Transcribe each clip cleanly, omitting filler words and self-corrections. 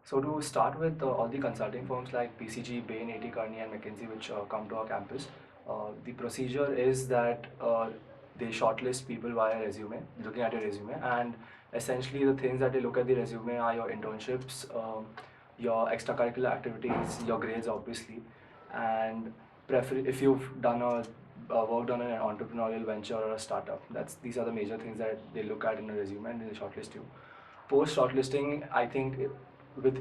So to start with, all the consulting firms like PCG, Bain, Kearney and McKinsey which come to our campus, the procedure is that they shortlist people via resume, looking at your resume, and essentially the things that they look at the resume are your internships, your extracurricular activities, your grades obviously, and if you've done worked on an entrepreneurial venture or a startup. These are the major things that they look at in a resume and they shortlist you. Post shortlisting, I think with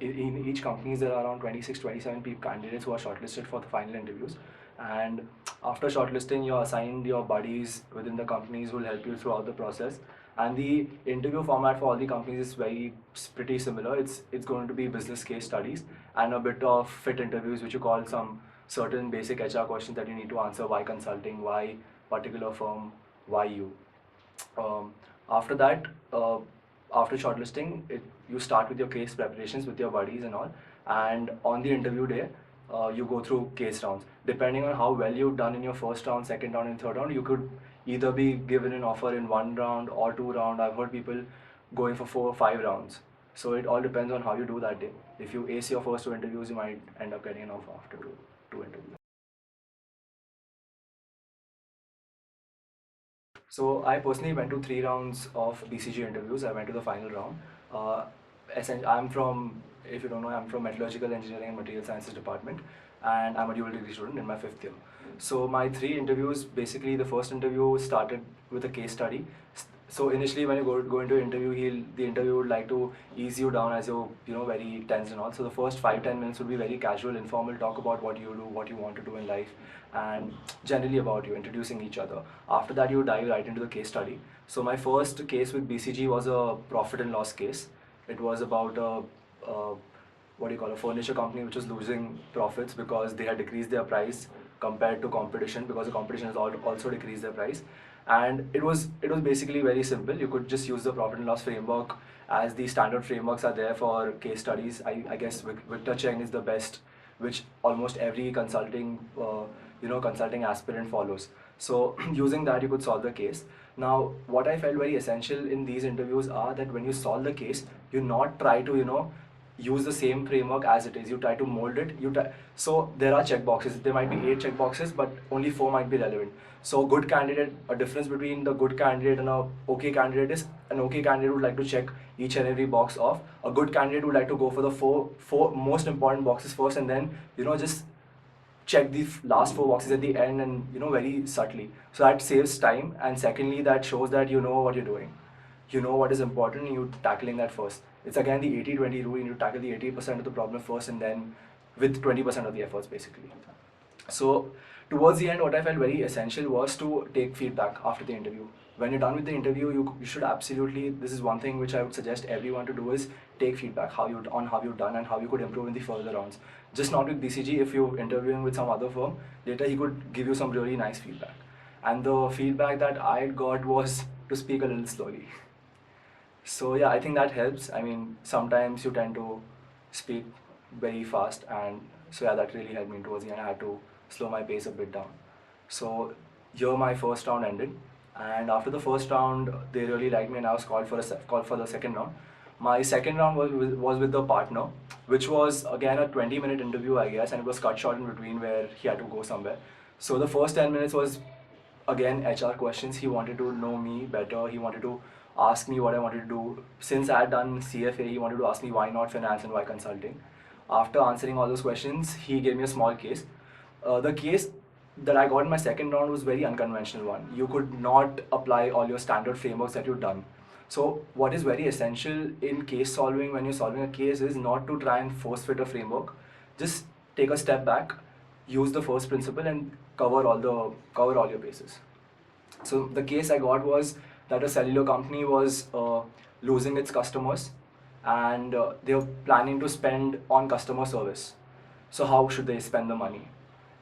in each company there are around 26, 27 candidates who are shortlisted for the final interviews, and after shortlisting you're assigned your buddies within the companies who will help you throughout the process. And the interview format for all the companies is pretty similar. It's going to be business case studies and a bit of fit interviews, which you call some certain basic HR questions that you need to answer. Why consulting? Why particular firm? Why you? After that, after shortlisting, you start with your case preparations with your buddies and all. And on the interview day, you go through case rounds. Depending on how well you've done in your first round, second round, and third round, you could either be given an offer in 1 round or 2 rounds. I've heard people going for 4 or 5 rounds. So it all depends on how you do that day. If you ace your first 2 interviews, you might end up getting an offer after two interviews. So I personally went to 3 rounds of BCG interviews. I went to the final round. I'm from, if you don't know, I'm from Metallurgical Engineering and Material Sciences department, and I'm a dual degree student in my 5th year. So my 3 interviews, basically the first interview started with a case study. So initially when you go into an interview, the interviewer would like to ease you down as you're very tense and all. So the first 5-10 minutes would be very casual, informal, talk about what you do, what you want to do in life, and generally about you, introducing each other. After that, you dive right into the case study. So my first case with BCG was a profit and loss case. It was about a furniture company which was losing profits because they had decreased their price compared to competition, because the competition has also decreased their price. And it was basically very simple. You could just use the profit and loss framework, as the standard frameworks are there for case studies. I guess Victor Cheng is the best, which almost every consulting aspirant follows. So using that, you could solve the case. Now, what I felt very essential in these interviews are that when you solve the case, you not try to use the same framework as it is. You try to mold it. So there are check boxes. There might be 8 check boxes, but only 4 might be relevant. So good candidate, a difference between the good candidate and a okay candidate is an okay candidate would like to check each and every box off. A good candidate would like to go for the four most important boxes first, and then just check the last 4 boxes at the end, and very subtly. So that saves time, and secondly, that shows that you know what you're doing. You know what is important, and you're tackling that first. It's again the 80-20 rule. You need to tackle the 80% of the problem first, and then with 20% of the efforts, basically. So towards the end, what I felt very essential was to take feedback after the interview. When you're done with the interview, you should absolutely, this is one thing which I would suggest everyone to do, is take feedback on how you've done and how you could improve in the further rounds. Just not with BCG. If you're interviewing with some other firm, later he could give you some really nice feedback. And the feedback that I got was to speak a little slowly. So yeah, I think that helps. I mean, sometimes you tend to speak very fast, and so yeah, that really helped me towards the end. I had to slow my pace a bit down. So here my first round ended, and after the first round, they really liked me, and I was called for the second round. My second round was with the partner, which was again a 20-minute interview, I guess, and it was cut short in between where he had to go somewhere. So the first 10 minutes was again HR questions. He wanted to know me better. He wanted to ask me what I wanted to do. Since I had done CFA, he wanted to ask me why not finance and why consulting. After answering all those questions, he gave me a small case. The case that I got in my second round was very unconventional one. You could not apply all your standard frameworks that you've done. So what is very essential in case solving when you're solving a case is not to try and force fit a framework. Just take a step back, use the first principle, and cover all your bases. So the case I got was that a cellular company was losing its customers, and they were planning to spend on customer service. So how should they spend the money?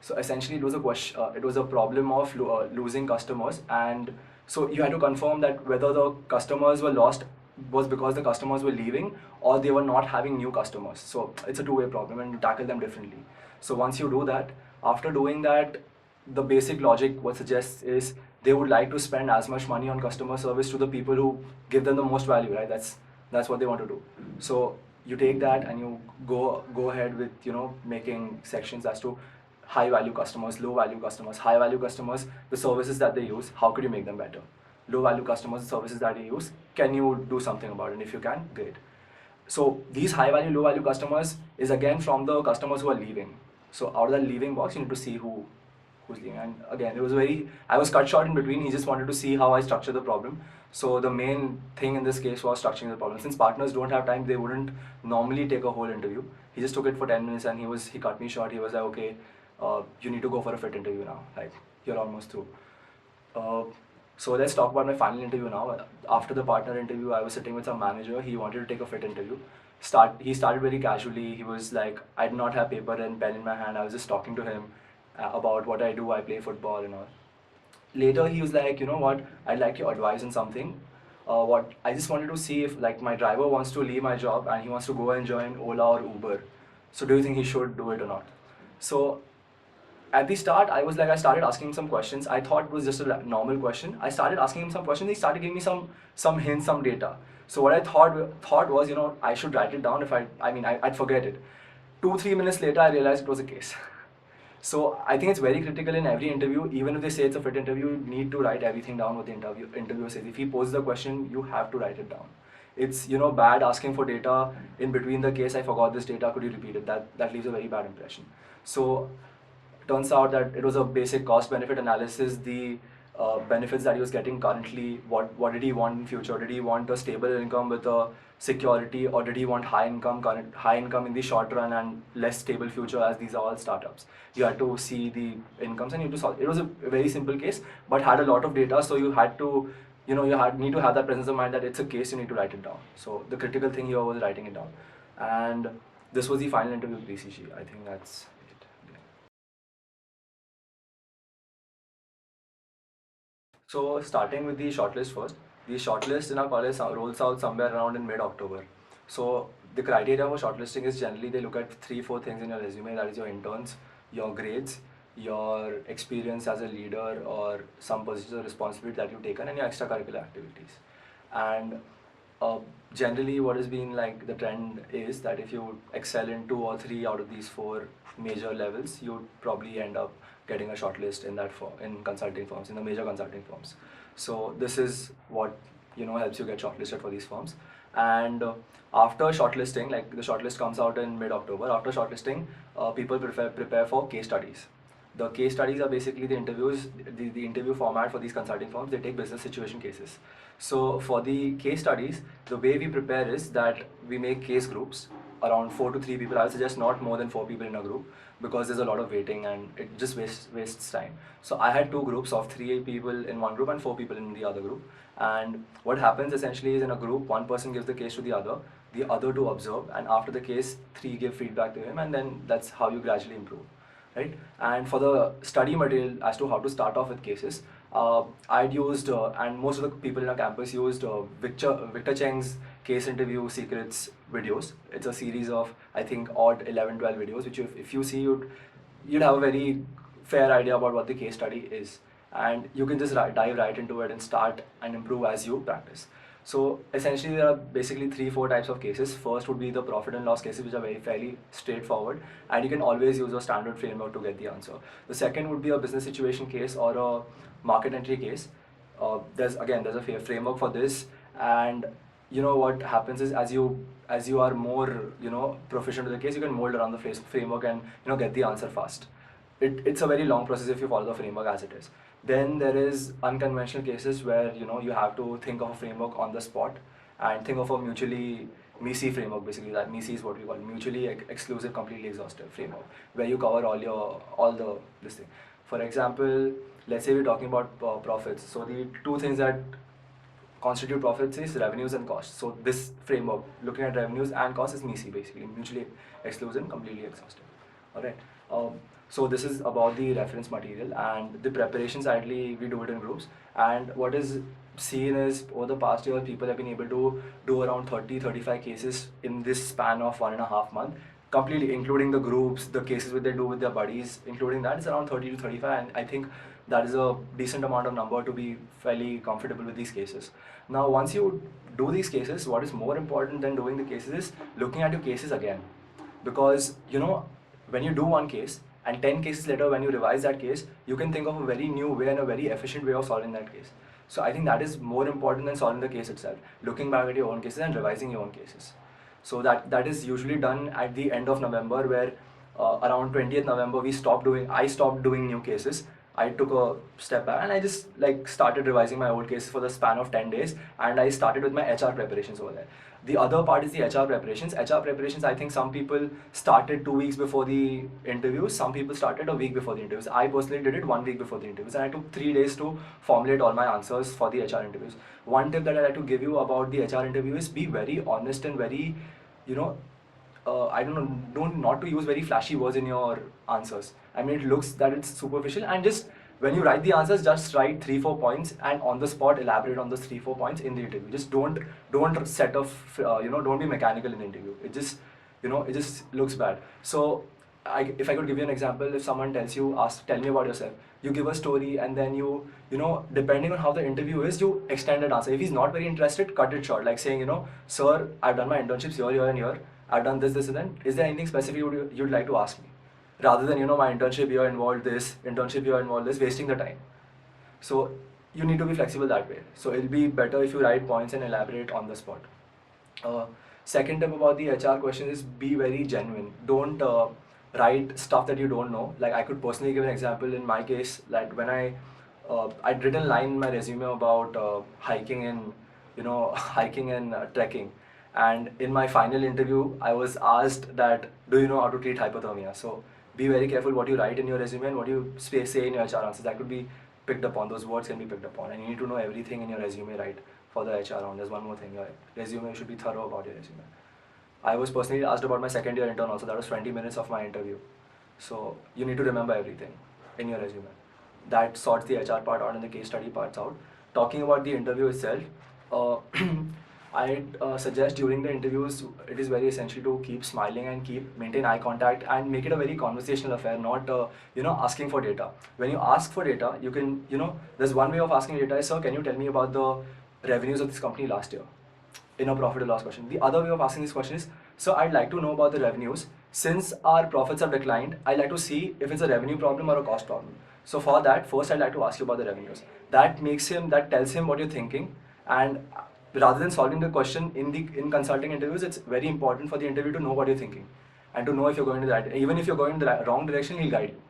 So essentially, it was a question. It was a problem of losing customers, and so you had to confirm that whether the customers were lost was because the customers were leaving or they were not having new customers. So it's a two-way problem, and you tackle them differently. So once you do that, after doing that, the basic logic what suggests is they would like to spend as much money on customer service to the people who give them the most value, right? That's what they want to do. So you take that and you go ahead with making sections as to high value customers, low value customers. High value customers, the services that they use, how could you make them better? Low value customers, the services that they use, can you do something about it? And if you can, great. So these high value, low value customers is again from the customers who are leaving. So out of that leaving box, you need to see who's leaving. And again, I was cut short in between. He just wanted to see how I structure the problem. So the main thing in this case was structuring the problem. Since partners don't have time, they wouldn't normally take a whole interview. He just took it for 10 minutes and he cut me short. He was like, okay, you need to go for a fit interview now. Like, you're almost through. So let's talk about my final interview now. After the partner interview, I was sitting with some manager. He wanted to take a fit interview. He started very casually. He was like, I did not have paper and pen in my hand. I was just talking to him about what I do. I play football and all. Later, he was like, you know what? I'd like your advice on something. What I just wanted to see if like my driver wants to leave my job and he wants to go and join Ola or Uber. So do you think he should do it or not? So at the start, I started asking him some questions. I thought it was just a normal question. I started asking him some questions. He started giving me some hints, some data. So what I thought was, I should write it down. I'd forget it. 2-3 minutes later, I realized it was a case. So I think it's very critical in every interview. Even if they say it's a fit interview, you need to write everything down what the interviewer says. If he poses the question, you have to write it down. It's bad asking for data in between the case. I forgot this data. Could you repeat it? That leaves a very bad impression. So turns out that it was a basic cost benefit analysis. The benefits that he was getting currently, what did he want in future? Did he want a stable income with a security, or did he want high income in the short run and less stable future, as these are all startups? You had to see the incomes and you had to solve. It was a very simple case, but had a lot of data, so you had to need to have that presence of mind that it's a case, you need to write it down. So the critical thing here was writing it down. And this was the final interview with BCG. I think that's it. Yeah. So starting with the shortlist first. The shortlist in our college rolls out somewhere around in mid-October. So the criteria for shortlisting is generally they look at 3-4 things in your resume. That is your interns, your grades, your experience as a leader or some position of responsibility that you've taken, and your extracurricular activities. And generally what has been like the trend is that if you excel in 2 or 3 out of these 4 major levels, you'd probably end up getting a shortlist in consulting firms, in the major consulting firms. So this is what helps you get shortlisted for these firms. And after shortlisting, like the shortlist comes out in mid-October. After shortlisting, people prepare for case studies. The case studies are basically the interviews, the interview format for these consulting firms. They take business situation cases. So for the case studies, the way we prepare is that we make case groups around 4 to 3 people. I would suggest not more than 4 people in a group, because there's a lot of waiting and it just wastes time. So I had 2 groups of 3 people in one group and 4 people in the other group. And what happens essentially is, in a group, one person gives the case to the other 2 observe, and after the case, 3 give feedback to him, and then that's how you gradually improve. Right? And for the study material as to how to start off with cases, I'd used, and most of the people in our campus used Victor Cheng's case interview secrets videos. It's a series of, I think, odd 11-12 videos, which if you see, you'd have a very fair idea about what the case study is. And you can just dive right into it and start and improve as you practice. So essentially there are basically 3-4 types of cases. First would be the profit and loss cases, which are fairly straightforward, and you can always use a standard framework to get the answer. The second would be a business situation case or a market entry case. There's a framework for this, and what happens is, as you are more proficient with the case, you can mold around the framework and get the answer fast. It's a very long process if you follow the framework as it is. Then there is unconventional cases where you have to think of a framework on the spot and think of a mutually MISI framework. Basically, that MISI is what we call mutually exclusive, completely exhaustive framework, where you cover all this thing. For example, let's say we're talking about profits. So the 2 things that constitute profits is revenues and costs. So this framework, looking at revenues and costs, is MISI, basically mutually exclusive, completely exhaustive. All right. So this is about the reference material, and the preparation sadly we do it in groups. And what is seen is, over the past year, people have been able to do around 30-35 cases in this span of 1.5 months. completely, including the groups, the cases which they do with their buddies, including that, it's around 30 to 35, and I think that is a decent amount of number to be fairly comfortable with these cases. Now, once you do these cases, what is more important than doing the cases is looking at your cases again. Because, when you do one case, and 10 cases later, when you revise that case, you can think of a very new way and a very efficient way of solving that case. So I think that is more important than solving the case itself, looking back at your own cases and revising your own cases. So that is usually done at the end of November, where around 20th November I stopped doing new cases. I took a step back and I just started revising my old cases for the span of 10 days, and I started with my HR preparations over there. The other part is the HR preparations. HR preparations, I think some people started 2 weeks before the interviews, some people started a week before the interviews. I personally did it 1 week before the interviews, and I took 3 days to formulate all my answers for the HR interviews. One tip that I'd like to give you about the HR interview is be very honest and very, I don't know, not to use very flashy words in your answers. I mean, it looks that it's superficial, and just when you write the answers, just write 3-4 points and on the spot elaborate on those 3-4 points in the interview. Just don't set off, don't be mechanical in the interview. It just looks bad. So if I could give you an example, if someone tells you, tell me about yourself, you give a story, and then you depending on how the interview is, you extend that answer. If he's not very interested, cut it short, like saying, sir, I've done my internships here, and here. I've done this, and then. Is there anything specific you'd like to ask me? Rather than, my internship here involved this, wasting the time. So you need to be flexible that way. So it'll be better if you write points and elaborate on the spot. Second tip about the HR question is be very genuine. Don't write stuff that you don't know. Like, I could personally give an example in my case, like when I'd written a line in my resume about hiking and trekking. And in my final interview, I was asked that, do you know how to treat hypothermia? So be very careful what you write in your resume and what you say in your HR answers. That could be picked upon. Those words can be picked upon. And you need to know everything in your resume, right, for the HR round. There's one more thing. Your resume, you should be thorough about your resume. I was personally asked about my second year intern also. That was 20 minutes of my interview. So you need to remember everything in your resume. That sorts the HR part out and the case study parts out. Talking about the interview itself, I suggest during the interviews, it is very essential to keep smiling and maintain eye contact and make it a very conversational affair, not asking for data. When you ask for data, you can, there's one way of asking data is, sir, can you tell me about the revenues of this company last year? In a profit or loss question. The other way of asking this question is, so I'd like to know about the revenues. Since our profits have declined, I'd like to see if it's a revenue problem or a cost problem. So for that, first I'd like to ask you about the revenues. That tells him what you're thinking, and rather than solving the question in consulting interviews, it's very important for the interview to know what you're thinking and to know if you're going to that. Even if you're going in the wrong direction, he'll guide you.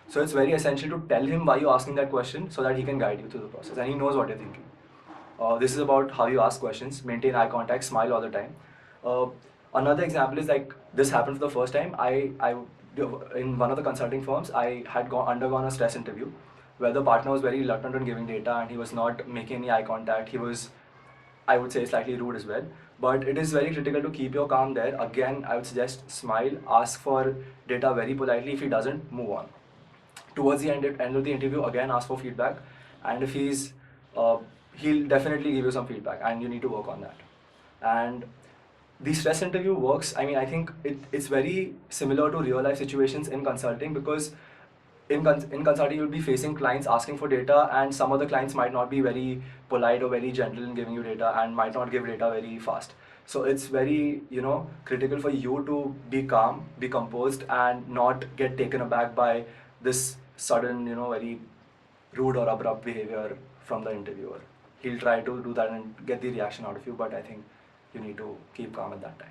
So it's very essential to tell him why you're asking that question so that he can guide you through the process and he knows what you're thinking. This is about how you ask questions, maintain eye contact, smile all the time. Another example is like this happened for the first time. I in one of the consulting firms, I had undergone a stress interview where the partner was very reluctant on giving data and he was not making any eye contact. He was, I would say, slightly rude as well. But it is very critical to keep your calm there. Again, I would suggest smile, ask for data very politely. If he doesn't, move on. Towards the end of the interview, again, ask for feedback. And if he'll definitely give you some feedback and you need to work on that. And the stress interview works. I mean, I think it's very similar to real life situations in consulting, because in consulting you'll be facing clients asking for data, and some of the clients might not be very polite or very gentle in giving you data and might not give data very fast. So it's very critical for you to be calm, be composed, and not get taken aback by this sudden very rude or abrupt behavior from the interviewer. He'll try to do that and get the reaction out of you, but I think you need to keep calm at that time.